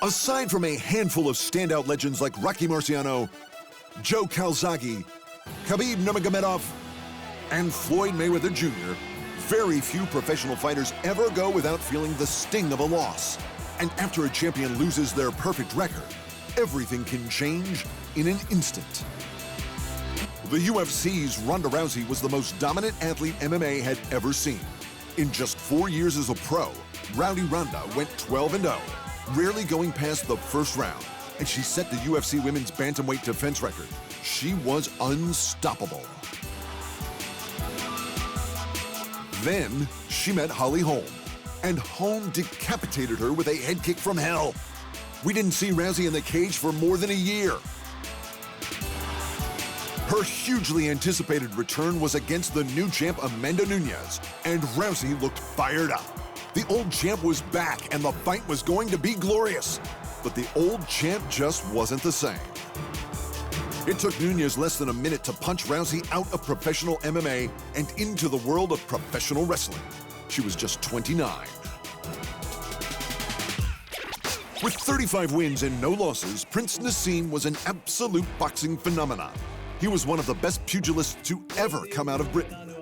Aside from a handful of standout legends like Rocky Marciano, Joe Calzaghe, Khabib Nurmagomedov, and Floyd Mayweather Jr., very few professional fighters ever go without feeling the sting of a loss. And after a champion loses their perfect record, everything can change in an instant. The UFC's Ronda Rousey was the most dominant athlete MMA had ever seen. In just 4 years as a pro, Rowdy Ronda went 12-0, rarely going past the first round, and she set the UFC Women's Bantamweight defense record. She was unstoppable. Then she met Holly Holm, and Holm decapitated her with a head kick from hell. We didn't see Rousey in the cage for more than a year. Her hugely anticipated return was against the new champ Amanda Nunes, and Rousey looked fired up. The old champ was back, and the fight was going to be glorious. But the old champ just wasn't the same. It took Nunes less than a minute to punch Rousey out of professional MMA and into the world of professional wrestling. She was just 29. With 35 wins and no losses, Prince Naseem was an absolute boxing phenomenon. He was one of the best pugilists to ever come out of Britain.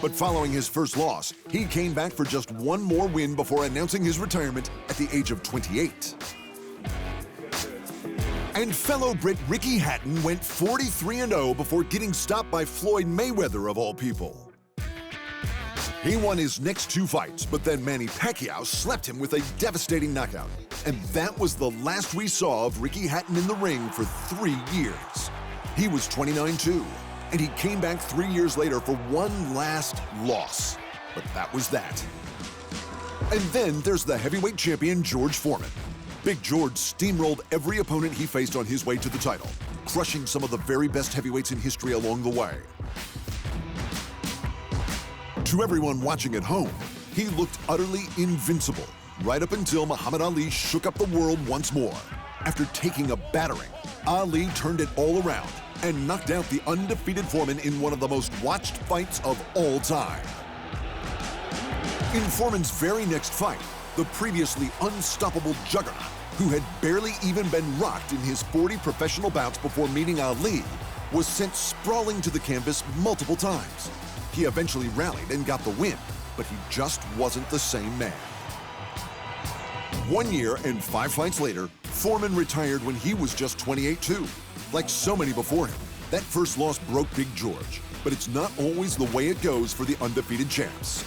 But following his first loss, he came back for just one more win before announcing his retirement at the age of 28. And fellow Brit Ricky Hatton went 43-0 before getting stopped by Floyd Mayweather, of all people. He won his next 2 fights, but then Manny Pacquiao slapped him with a devastating knockout. And that was the last we saw of Ricky Hatton in the ring for 3 years. He was 29 too, and he came back 3 years later for one last loss. But that was that. And then there's the heavyweight champion George Foreman. Big George steamrolled every opponent he faced on his way to the title, crushing some of the very best heavyweights in history along the way. To everyone watching at home, he looked utterly invincible, right up until Muhammad Ali shook up the world once more. After taking a battering, Ali turned it all around and knocked out the undefeated Foreman in one of the most watched fights of all time. In Foreman's very next fight, the previously unstoppable juggernaut, who had barely even been rocked in his 40 professional bouts before meeting Ali, was sent sprawling to the canvas multiple times. He eventually rallied and got the win, but he just wasn't the same man. 1 year and 5 fights later, Foreman retired when he was just 28 too. Like so many before him, that first loss broke Big George, but it's not always the way it goes for the undefeated champs.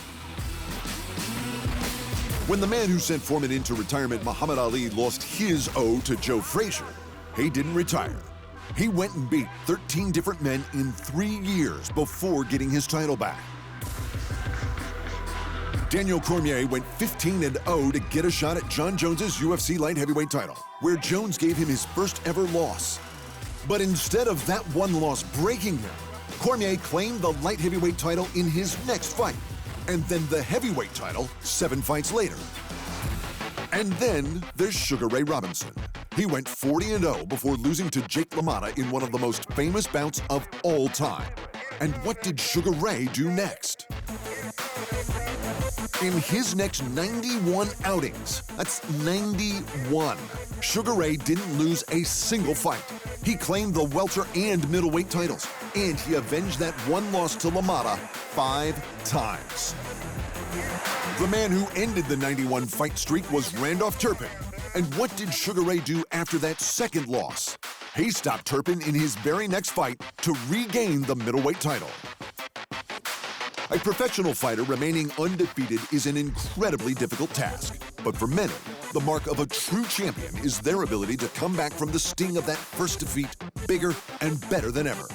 When the man who sent Foreman into retirement, Muhammad Ali, lost his O to Joe Frazier, he didn't retire. He went and beat 13 different men in 3 years before getting his title back. Daniel Cormier went 15-0 to get a shot at John Jones's UFC light heavyweight title, where Jones gave him his first ever loss. But instead of that one loss breaking him, Cormier claimed the light heavyweight title in his next fight, and then the heavyweight title 7 fights later. And then there's Sugar Ray Robinson. He went 40-0 before losing to Jake LaMotta in one of the most famous bouts of all time. And what did Sugar Ray do next? In his next 91 outings, that's 91, Sugar Ray didn't lose a single fight. He claimed the welter and middleweight titles, and he avenged that one loss to LaMotta 5 times. The man who ended the 91 fight streak was Randolph Turpin. And what did Sugar Ray do after that second loss? He stopped Turpin in his very next fight to regain the middleweight title. A professional fighter remaining undefeated is an incredibly difficult task. But for many, the mark of a true champion is their ability to come back from the sting of that first defeat bigger and better than ever.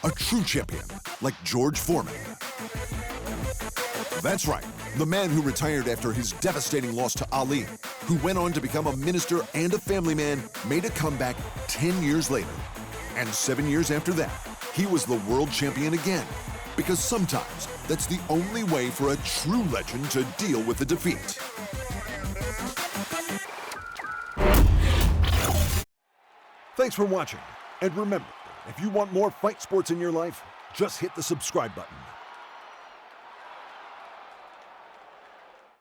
A true champion, like George Foreman. That's right, the man who retired after his devastating loss to Ali, who went on to become a minister and a family man, made a comeback 10 years later. And 7 years after that, he was the world champion again. Because sometimes that's the only way for a true legend to deal with a defeat. Thanks for watching. And remember, if you want more fight sports in your life, just hit the subscribe button.